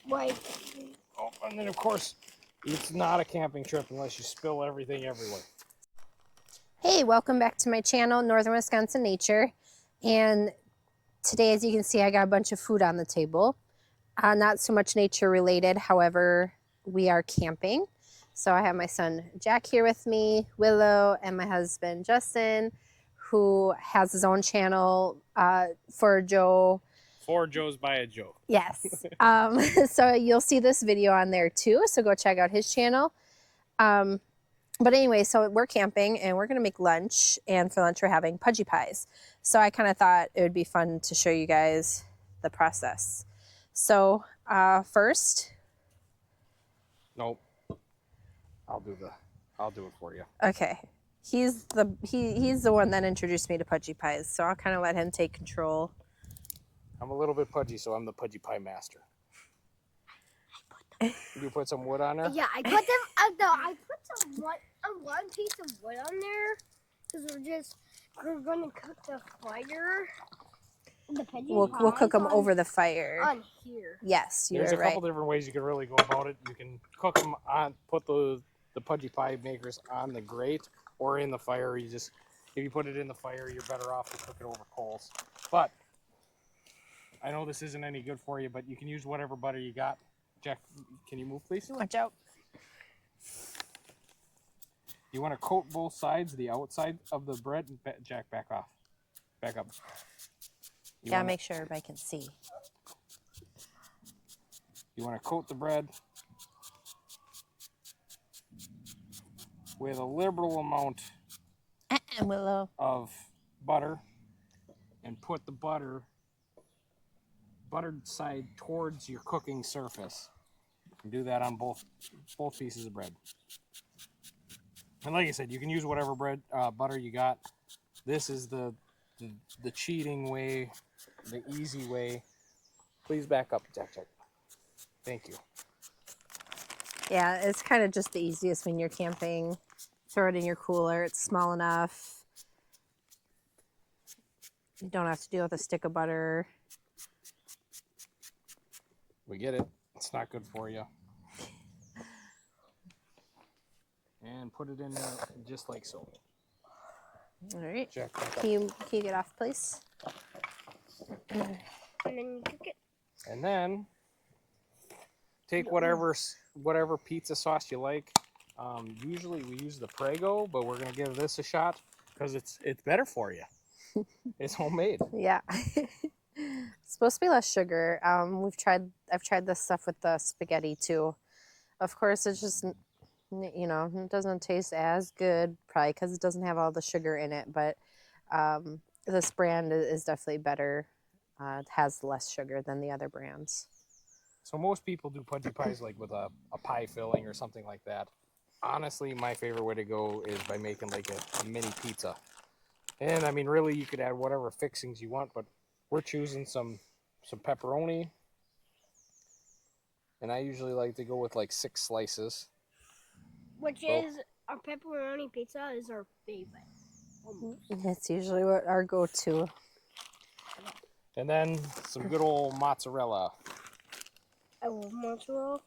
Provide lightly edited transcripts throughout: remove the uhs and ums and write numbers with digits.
Like, oh, and then of course, it's not a camping trip unless you spill everything everywhere. Hey, welcome back to my channel, Northern Wisconsin Nature. And today, as you can see, I got a bunch of food on the table. Not so much nature related, however, we are camping. So I have my son Jack here with me, Willow, and my husband Justin, who has his own channel for Joe. For Joe's by a Joe. Yes. So you'll see this video on there too. So go check out his channel. But anyway, so we're camping and we're going to make lunch. And for lunch, we're having Pudgy pies. So I kind of thought it would be fun to show you guys the process. So first. Nope. I'll do it for you. Okay. He's the one that introduced me to Pudgy pies. So I'll kind of let him take control. I'm a little bit pudgy, so I'm the Pudgy pie master. You put some wood on there? yeah, I put them. No, I put some one piece of wood on there because we're gonna cook the fire. We'll cook them over the fire. On here. Yes, you're right. There's a couple different ways you can really go about it. You can cook them on, put the Pudgy pie makers on the grate or in the fire. If you put it in the fire, you're better off to cook it over coals. But I know this isn't any good for you, but you can use whatever butter you got. Jack, can you move, please? Watch out. You want to coat both sides, the outside of the bread. Jack, back off. Back up. Gotta make sure everybody can see. You want to coat the bread with a liberal amount Willow. of butter and put the buttered side towards your cooking surface. And do that on both pieces of bread. And like I said, you can use whatever butter you got. This is the cheating way, the easy way. Please back up, Jack. Thank you. Yeah, it's kind of just the easiest when you're camping. Throw it in your cooler. It's small enough. You don't have to deal with a stick of butter. We get it. It's not good for you. And put it in there just like so. All right. Jack, can you get off, please? And then you cook it. And then take whatever pizza sauce you like. Usually we use the Prego, but we're gonna give this a shot because it's better for you. It's homemade. Yeah. It's supposed to be less sugar. I've tried this stuff with the spaghetti too. Of course, it's just, it doesn't taste as good, probably because it doesn't have all the sugar in it. But this brand is definitely better. It has less sugar than the other brands. So most people do Pudgy pies like with a pie filling or something like that. Honestly, my favorite way to go is by making like a mini pizza. And I mean, really, you could add whatever fixings you want, but we're choosing some pepperoni. And I usually like to go with like 6 slices. Which is our pepperoni pizza is our favorite. It's usually what our go-to. And then some good old mozzarella. I love mozzarella.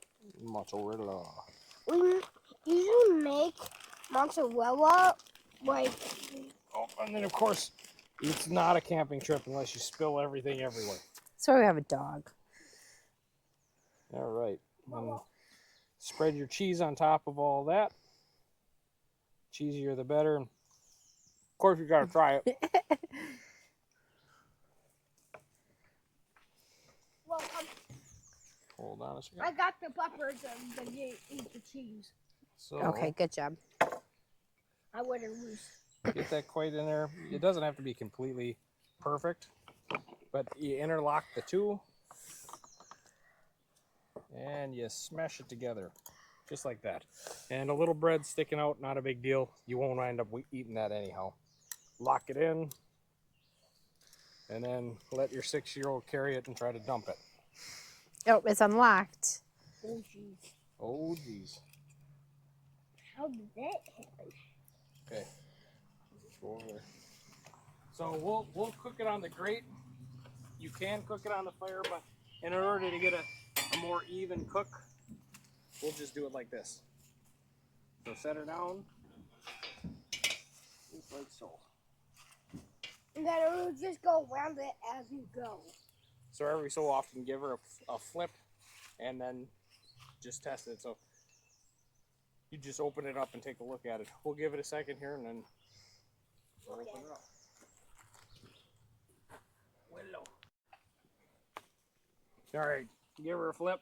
Mozzarella. We usually make mozzarella like. Oh, and then of course, it's not a camping trip unless you spill everything everywhere. So we have a dog. All right. And spread your cheese on top of all that. Cheesier the better. Of course, you got to try it. Well, Hold on a second. I got the peppers and eat the cheese. So, Okay, good job. I wouldn't lose. get that quite in there. It doesn't have to be completely perfect, but you interlock the two and you smash it together just like that. And a little bread sticking out, not a big deal. You won't end up eating that anyhow. Lock it in and then let your 6-year-old carry it and try to dump it. Oh, it's unlocked. Oh, jeez. Oh, geez. How did that happen? Okay. Go over there. So we'll cook it on the grate. You can cook it on the fire, but in order to get a more even cook, we'll just do it like this. So set her down, just like so. And then it will just go around it as you go. So every so often, give her a flip, and then just test it. So you just open it up and take a look at it. We'll give it a second here, and then we'll open it up. Willow. All right, give her a flip.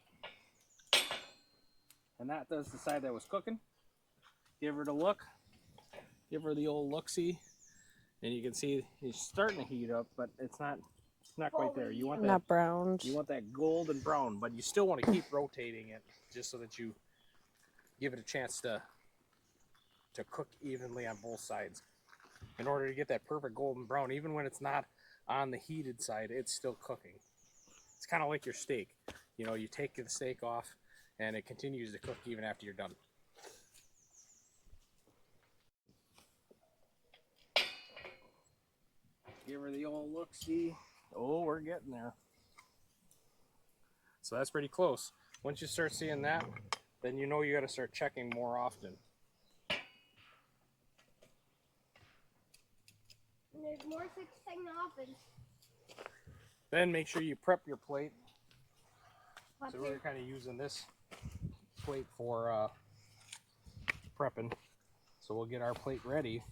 And that does the side that was cooking. Give her the look. Give her the old look-see. And you can see it's starting to heat up, but it's not quite there. You want that, Not browned. you want that golden brown, but you still want to keep rotating it just so that you give it a chance to cook evenly on both sides. In order to get that perfect golden brown, even when it's not on the heated side, it's still cooking. It's kind of like your steak. You know, you take the steak off and it continues to cook even after you're done. Give her the old look-see. Oh, we're getting there. So that's pretty close. Once you start seeing that, then you know you got to start checking more often. And there's more fixing in the oven. Then make sure you prep your plate. But So we're kind of using this plate for prepping. So we'll get our plate ready.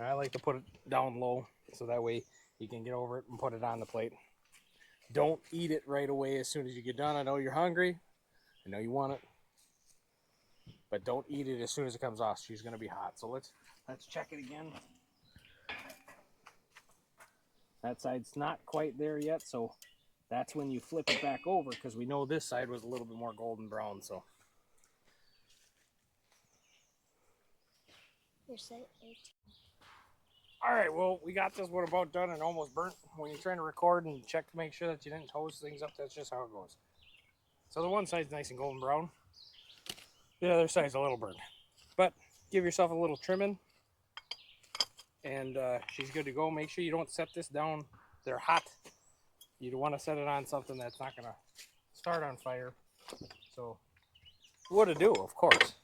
I like to put it down low so that way you can get over it and put it on the plate. Don't eat it right away as soon as you get done. I know you're hungry. I know you want it. But don't eat it as soon as it comes off. She's going to be hot. So let's check it again. That side's not quite there yet, so that's when you flip it back over, because we know this side was a little bit more golden brown. So you're saying 18. all right, well, we got this one about done and almost burnt. When you're trying to record and check to make sure that you didn't toast things up, that's just how it goes. So the one side's nice and golden brown. The other side's a little burnt. But give yourself a little trimming, and she's good to go. Make sure you don't set this down. They're hot. You don't want to set it on something that's not going to start on fire. So what to do, of course.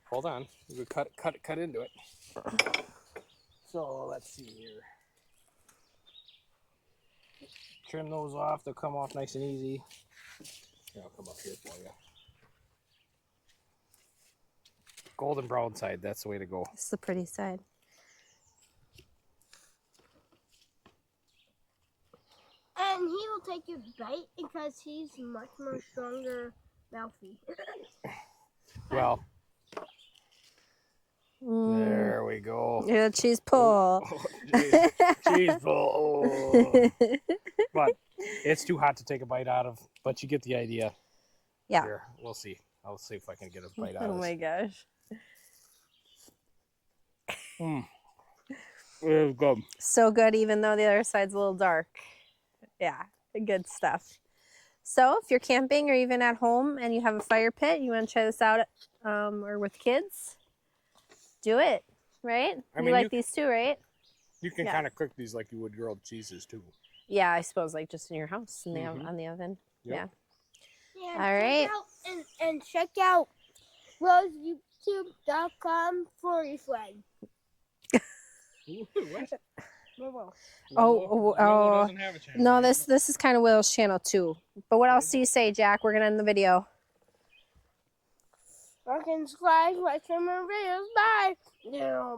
Hold on. You could cut into it. So let's see here. Trim those off. They'll come off nice and easy. Here, I'll come up here for you. Golden brown side, that's the way to go. It's the pretty side. And he will take his bite because he's much more stronger mouthy. Well, there we go. Yeah, cheese pull. Cheese pull. Oh. But it's too hot to take a bite out of, but you get the idea. Yeah. Here, we'll see. I'll see if I can get a bite out Oh of my this. gosh. It's good. So good, even though the other side's a little dark. Yeah, good stuff. So if you're camping or even at home and you have a fire pit, you want to try this out or with kids, do it, right? I You mean, like these too, right? You can Yeah. kind of cook these like you would grilled cheeses too. Yeah, I suppose like just in your house in the Mhm. on the oven. Yep. Yeah, All right. And check out roseyoutube.com/friend. Ooh, what? Willow. Oh, Willow doesn't have a channel. No, yet. this is kind of Will's channel too. But what else do you say, Jack? We're gonna end the video. Like and subscribe, watch some more videos. Bye. Yeah.